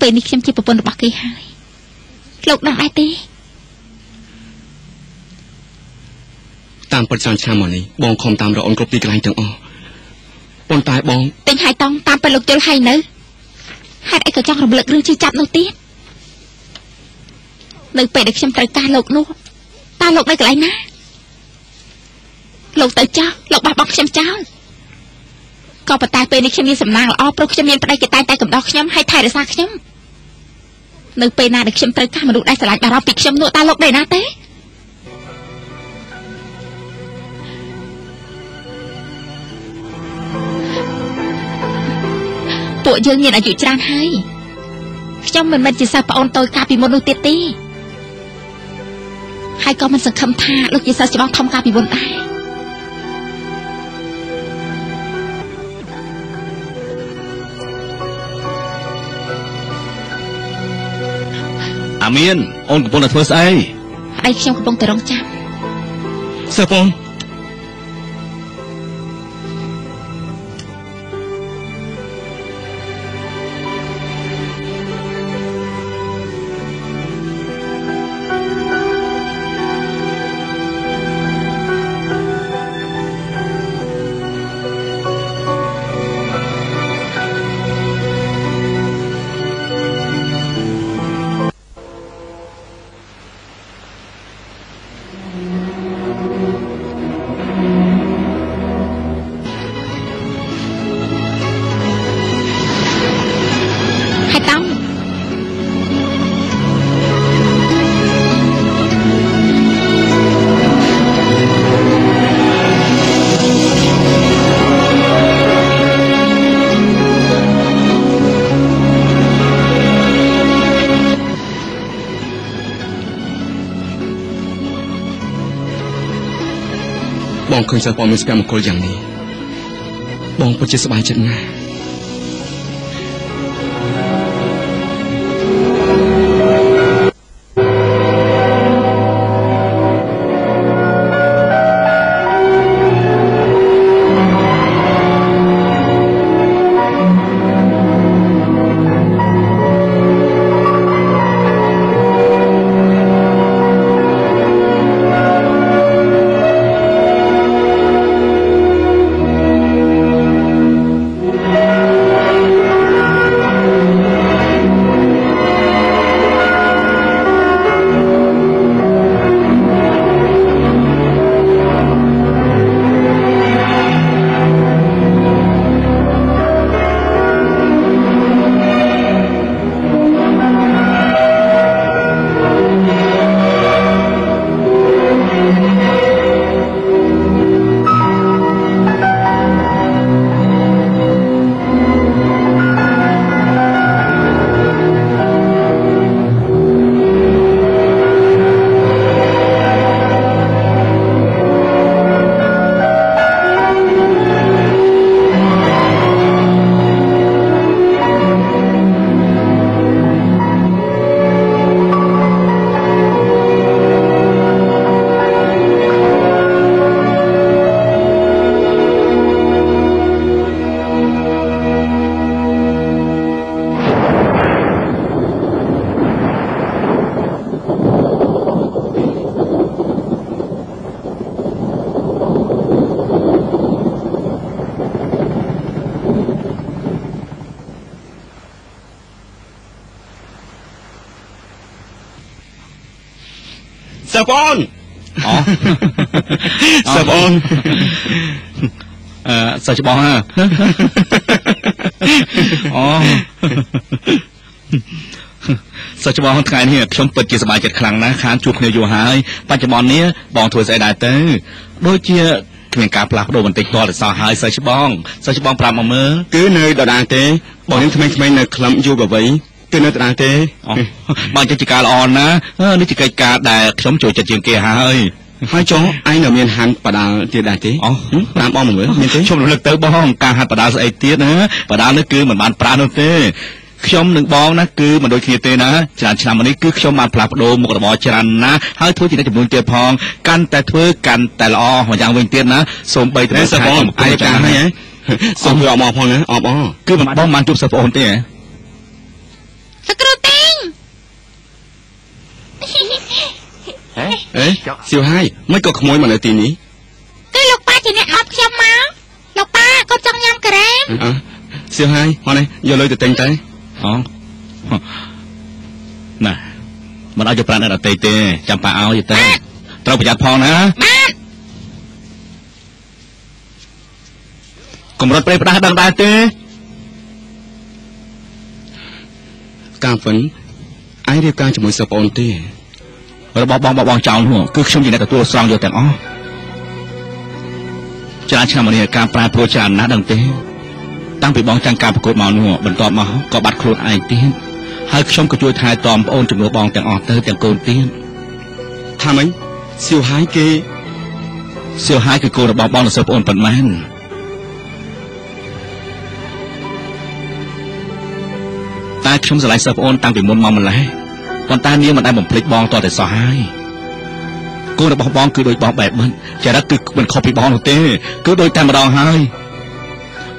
ពេលនេះខ្ញុំជាប្រពន្ធរបស់គេហើយលោកដឹងដែរទេតាមពិតច្រើនឆ្នាំមកនេះបងខំតាមរកអូនគ្រប់ទីកន្លែងទាំងអស់ប៉ុន្តែបងទិញហើយតង់តាមពិតលោកជុលហើយនៅហេតុអីក៏ចង់រំលឹករឿងជឿចាប់នោះទៀតនៅពេលដែលខ្ញុំត្រូវការលោកនោះតើលោកនៅកន្លែងណាលោកទៅចោលលោកបោះបង់ខ្ញុំចោលក៏ប៉ុន្តែពេលនេះខ្ញុំមានសំណាងល្អព្រោះខ្ញុំមានប្តីគេតែកំដរខ្ញុំហើយថែរក្សាខ្ញុំនៅពេលណាដែលខ្ញុំត្រូវការមនុស្សដែលស្រឡាញ់បារម្ភពីខ្ញុំនោះតើលោកដែរណាទេពួកយើងមានអាយុច្រើនហើយខ្ញុំមិនមែនជាសិស្សប្អូនតូចកាលពីមុននោះទៀតទេហើយក៏មិនសង្ឃឹមថាលោកជាសិស្សច្បងធំកាលពីមុនដែរអាមានអូនកំពុងតែធ្វើស្អីប្តីខ្ញុំកំពុងតែរងចាំសិស្សបងបងឃើញសិស្សបងមានសកម្មភាពយ៉ាងនេះបងពិតជាសប្បាយចិត្តណាស់សិស្សបងសិស្សបងសិស្សច្បងអូសិស្សច្បងថ្ងៃនេះខ្ញុំពិតជាសប្បាយចិត្តខ្លាំងណាស់ខានជួបគ្នាយូរហើយបច្ចុប្បន្ននេះបងធ្វើស្អីដែរទៅដូចជាគ្មានការផ្លាស់ប្ដូរបន្តិចទាល់តែសោះហើយសិស្សច្បងប្រាប់មកមើលគឺនៅដដែលទេបងខ្ញុំថ្មីៗនៅក្លឹបយុវវ័យគឺនៅដដែលទេបងចេះជាការល្អណាស់នេះជាកិច្ចការដែលខ្ញុំចូលចិត្តជាងគេហើយចុះឯងនៅមានហាត់បដាលទៀតដែរទេតាមបងមើលមានទេខ្ញុំរំលឹកទៅបងការហាត់បដាលស្អីទៀតណាបដាលនេះគឺមិនបានប្រានោះទេខ្ញុំនឹងបងណាគឺមិនដូចគ្នាទេណាច្រើនឆ្នាំមកនេះគឺខ្ញុំបានផ្លាស់ប្ដូរមុខរបរច្រើនណាស់ហើយធ្វើជាអ្នកជំនួញទៀតផងកាន់តែធ្វើកាន់តែល្អមួយយ៉ាងវិញទៀតណាសូមបីតែសិស្សបងអាយការហ្នឹងសូមធ្វើអបអរផងណាអបអរគឺមិនបងបានជួបសិស្សបងទេស អេសៀវហើយមិនក៏ក្មួយមកនៅទីនេះគឺលោកប៉ាជាអ្នកអត់ខ្ញុំមកលោកប៉ាក៏ចង់ញ៉ាំការ៉េមសៀវហើយមកនេះយកលុយទៅទិញទៅអូណាមិនឲ្យយកប្រាក់អ្នកដទៃទេចាំប៉ាឲ្យទៅត្រូវប្រយ័ត្នផងណាបាទកម្រិតព្រៃផ្ដាស់ដឹងដែរទេការហ្វិនឯងរៀបការជាមួយសិស្សប្អូនទេរបស់បងចោលនោះគឺខ្ញុំជាអ្នកទទួលស្រង់យកទាំងអស់ច្រើនឆ្នាំមកនេះការប្រែប្រួលច្រើនណាស់ដឹងទេតាំងពីបងចាំងការប្រកួតមកនោះបន្ទាប់មកក៏បាត់ខ្លួនឯងទៀតហើយខ្ញុំក៏ជួយថែទាំប្អូនជំនួសបងទាំងអស់ទៅទាំងកូនទៀតថាម៉េចសៀវហើយគឺកូនរបស់បងនិងសិស្សប្អូនប៉ុន្មានតែខ្ញុំស្រឡាញ់សិស្សប្អូនតាំងពីមុនមកម្ល៉េះប៉ុន្តែនាងមិនដែលបំភ្លេចបងតតែសោះហើយកូនរបស់បងគឺដូចបងបែបមិនចរិតគឺមិនខុសពីបងនោះទេគឺដូចតែម្ដងហើយ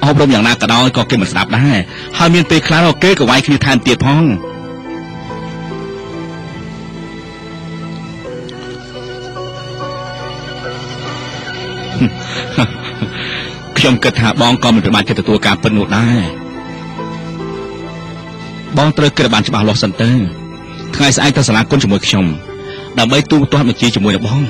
អប់រំយ៉ាងណាក៏ដោយក៏គេមិនស្ដាប់ដែរហើយមានពេលខ្លះគេក៏វាយគ្នាថែមទៀតផងខ្ញុំគិតថាបងក៏មិនប្រមាថចិត្តទទួលការពិតនោះដែរបងត្រូវគិតបានច្បាស់លាស់សិនទៅថ្ងៃស្អែកទៅសាលាគុណជាមួយខ្ញុំដើម្បីទូទាត់បញ្ជីជាមួយនឹងបង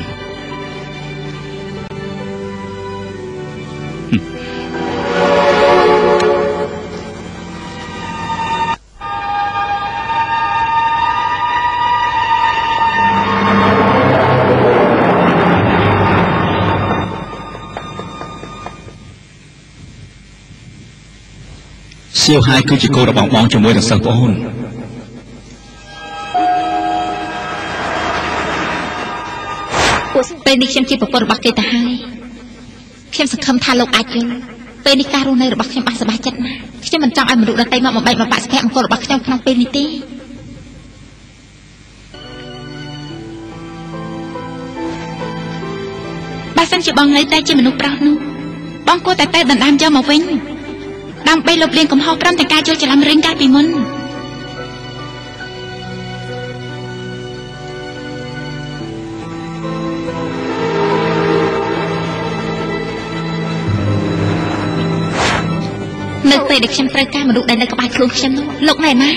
សៀវហើយគឺជាកូនរបស់បងជាមួយនឹងសិស្សប្អូនពេលនេះខ្ញុំជាប្រពន្ធរបស់គេទៅហើយខ្ញុំសង្ឃឹមថាលោកអាចយល់ពេលនេះការរស់នៅរបស់ខ្ញុំបានសប្បាយចិត្តណាស់ខ្ញុំមិនចង់ឲ្យមនុស្សដទៃមកបំបែកបំបាក់សុភមង្គលរបស់ខ្ញុំក្នុងពេលនេះទេបើសិនជាបងនៅតែជាមនុស្សប្រុសនោះបងគួរតែទៅដណ្ដើមយកមកវិញដើម្បីលុបលាងកំហុសព្រមទាំងការយល់ច្រឡំរឿងកាលពីមុននៅពេលដែលខ្ញុំត្រូវការមនុស្សដែលនៅក្បែរខ្លួនខ្ញុំនោះលោកណែណា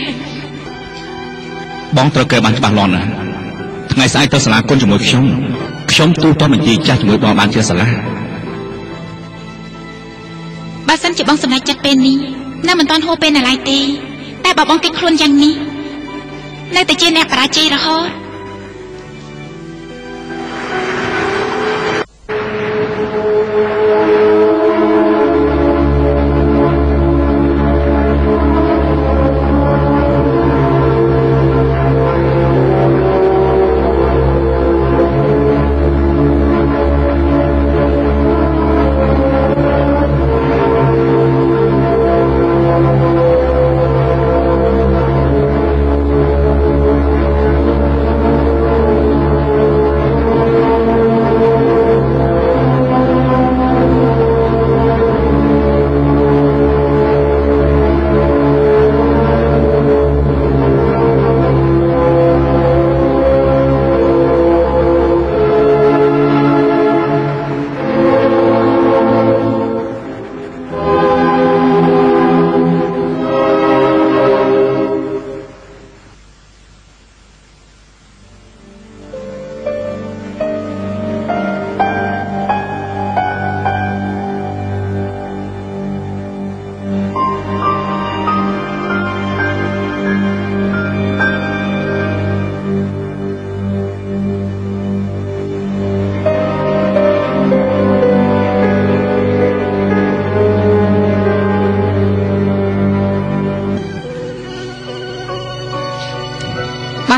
បងត្រូវកែបានច្បាស់លាស់ណាស់ថ្ងៃស្អែកទៅសាលាគុណជាមួយខ្ញុំទូទាត់បញ្ជីចាស់ជាមួយបងបានជាសាលាបើសិនជាបងសម្រេចចិត្តពេលនេះនៅមិនទាន់ហួសពេលណាឡើយទេតែបើបងគេចខ្លួនយ៉ាងនេះនៅតែជាអ្នកបរាជ័យរហូត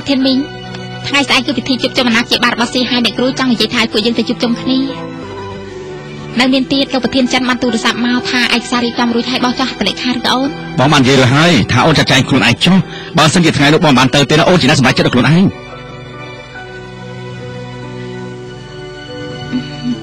ធានមីងថ្ងៃស្អែកគឺពិធីជួបជុំអាណាព្យាបាលរបស់ស៊ីហើយអ្នកគ្រូចង់និយាយថាពួកយើងទៅជួបជុំគ្នានៅមានទៀតលោកប្រធានច័ន្ទបានទូរស័ព្ទមកថាឯកសាររៀបចំរួចហើយបោះចោះតលេខាឬក៏អូនបងបាននិយាយរួចហើយថាអូនចាត់ចែងខ្លួនឯងចុះបើសិនជាថ្ងៃនោះបងបានទៅទេអូនជាអ្នកសម្រេចចិត្តដល់ខ្លួនឯង